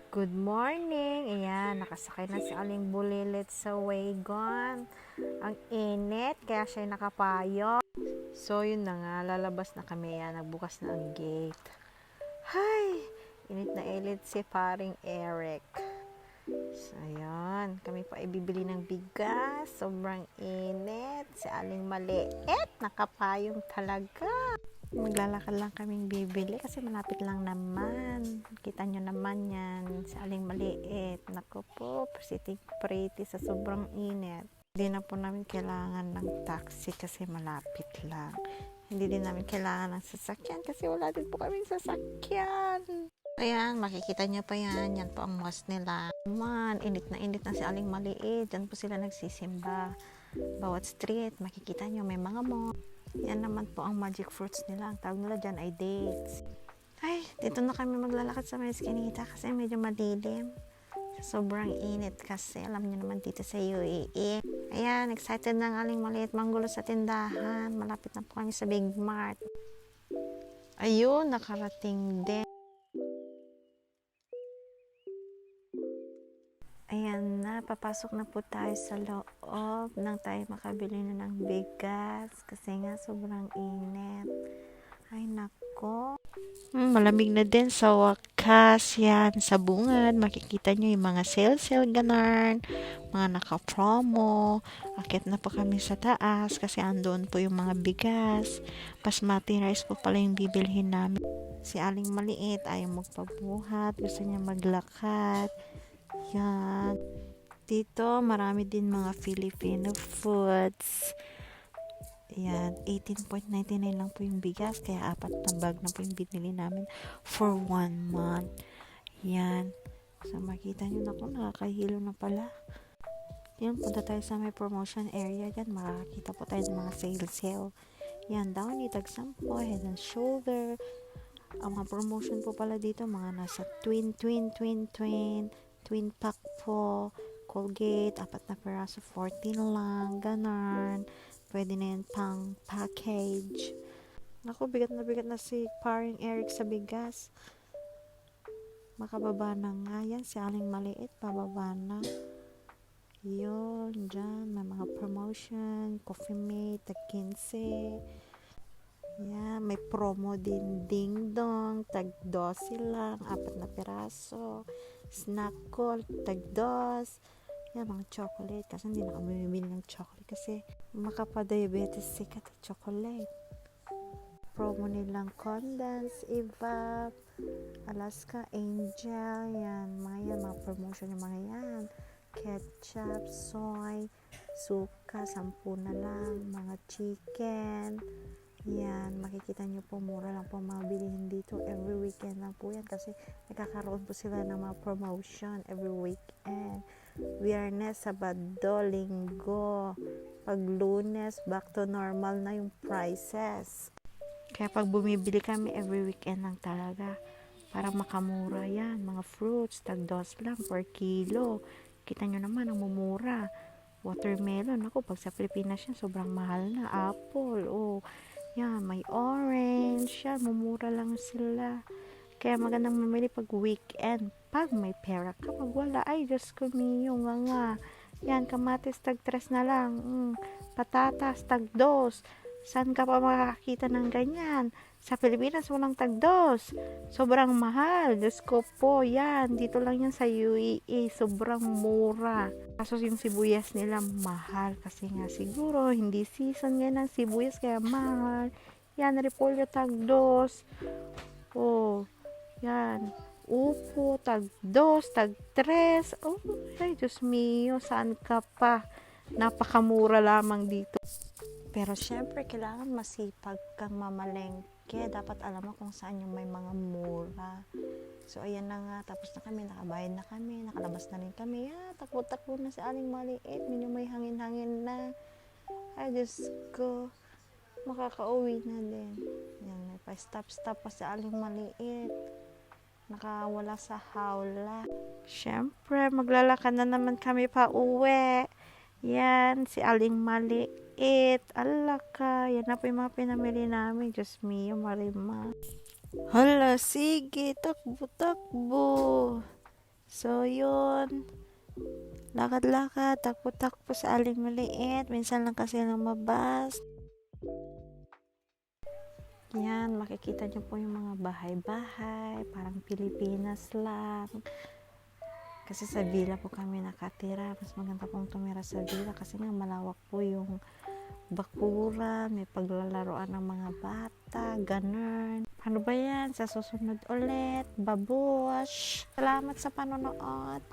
Good morning! Ayan, nakasakay na si Aling Bulilit sa wagon. Ang init, kaya siya nakapayo. So, yun na nga, lalabas na kami. Ayan, nagbukas na ang gate. Hay! Init na init si paring Eric. So, ayan, kami pa ibibili ng bigas. Sobrang init. Si Aling Maliit, nakapayong talaga. Maglalakad lang kaming bibili kasi malapit lang naman. Kita nyo naman yan, sa Aling Maliit. Naku po, pretty sa sobrang init. Hindi na po namin kailangan ng taxi kasi malapit lang. Hindi din namin kailangan ng sasakyan kasi wala din po kaming sasakyan. Ayan, makikita nyo pa yan. Yan po ang mosque nila. Man, init na si Aling Maliit. Diyan po sila nagsisimba. Bawat street, makikita nyo may mga yan naman po ang magic fruits nila. Ang tawag nila dyan ay dates. Ay, dito na kami maglalakad sa may eskinita kasi medyo madilim. Sobrang init kasi alam niyo naman dito sa UAE. Ayan, excited na ng Aling Maliit manggulo sa tindahan. Malapit na po kami sa Big Mart. Ayun, nakarating din. Ayan na, papasok na po tayo sa loob nang tayo makabili na ng bigas kasi nga sobrang init. Ay nako. Malamig na din sa wakas. Yan, sa bungad. Makikita nyo yung mga sale ganarn. Mga naka-promo. Akit na po kami sa taas kasi andun po yung mga bigas. Basmati rice po pala yung bibilhin namin. Si Aling Maliit ayaw magpabuhat. Gusto niya maglakad. Yan. Dito, marami din mga Filipino foods. Yan, 18.99 lang po yung bigas. Kaya 4 na bag na po yung binili namin for 1 month. Yan. So, makita nyo na po, nakakahilo na pala. Yan, punta tayo sa may promotion area. Yan, makakita po tayo ng mga sale. Yan, Downy, tag 10, Head and Shoulder. Ang mga promotion po pala dito, mga nasa twin pack po, Colgate, 4 na peraso, 14 lang, ganun. Pwede na yan pang package. Naku, bigat na si paring Eric sa bigas. Makababa na nga yan, si Aling Maliit, pababa na. Yun, dyan, may mga promotion, Coffee Mate, tag 15. Yan, may promo din, Ding Dong, tag 12 lang, 4 na peraso. Snack Gold, tag 2. Yan, mga chocolate. Kasi hindi na kami bibili ng chocolate kasi makapa-diabetes sikat at chocolate. Promo nilang Condense, Evap, Alaska Angel. Yan, mga promotion yung mga yan. Ketchup, soy, suka, 10 na lang. Mga chicken. Yan, makikita nyo po, mura lang po mga bilihin dito. Every weekend lang po yan kasi nagkakaroon po sila ng mga promotion every weekend. Biyernes, Sabado, Linggo. Pag Lunes, back to normal na yung prices. Kaya pag bumibili kami, every weekend lang talaga. Para makamura yan. Mga fruits, tag 2 lang per kilo. Kita nyo naman, ang mumura. Watermelon, ako pag sa Pilipinas yan, sobrang mahal na. Apple, yan, may orange, yan, mumura lang sila. Kaya magandang mamili pag weekend. Pag may pera ka, pag wala, ay, Diyos ko miyo, nga. Yan, kamatis, tag 3 na lang. Patatas, tag 2. Saan ka pa makakakita ng ganyan? Sa Pilipinas, walang tag 2. Sobrang mahal. Diyos ko po, yan. Dito lang yan sa UAE. Sobrang mura. Kaso yung sibuyas nila, mahal. Kasi nga siguro, hindi season nga ng sibuyas, kaya mahal. Yan, repolyo, tag 2. Yan. Upo, tag 2, tag 3. Ay, Diyos mio, saan ka pa? Napakamura lamang dito. Pero syempre, kailangan masipag kang mamalengke. Dapat alam mo kung saan yung may mga mura. So, ayan na nga. Tapos na kami. Nakabayad na kami. Nakalabas na rin kami. Takbo-takbo na si Aling Maliit. Medyo may hangin-hangin na. Ay, Diyos ko. Makakauwi na din. Yan. May pa-stop-stop pa si Aling Maliit. Nakawala sa hawla. Syempre, maglalakad na naman kami pa uwi. Yan, si Aling Maliit. Alaka, yan na po yung mga pinamili namin. Diyos mio, marima. Hala, sige, takbo. So, yun. Lakad-lakad, takbo-takbo sa Aling Maliit. Minsan lang kasi lumabas. Yan, makikita nyo po yung mga bahay-bahay. Parang Pilipinas lang. Kasi sa villa po kami nakatira. Mas maganda pong tumira sa villa kasi nga malawak po yung bakuran, may paglalaroan ng mga bata, ganun. Ano ba yan? Sa susunod ulit. Babush! Salamat sa panonood!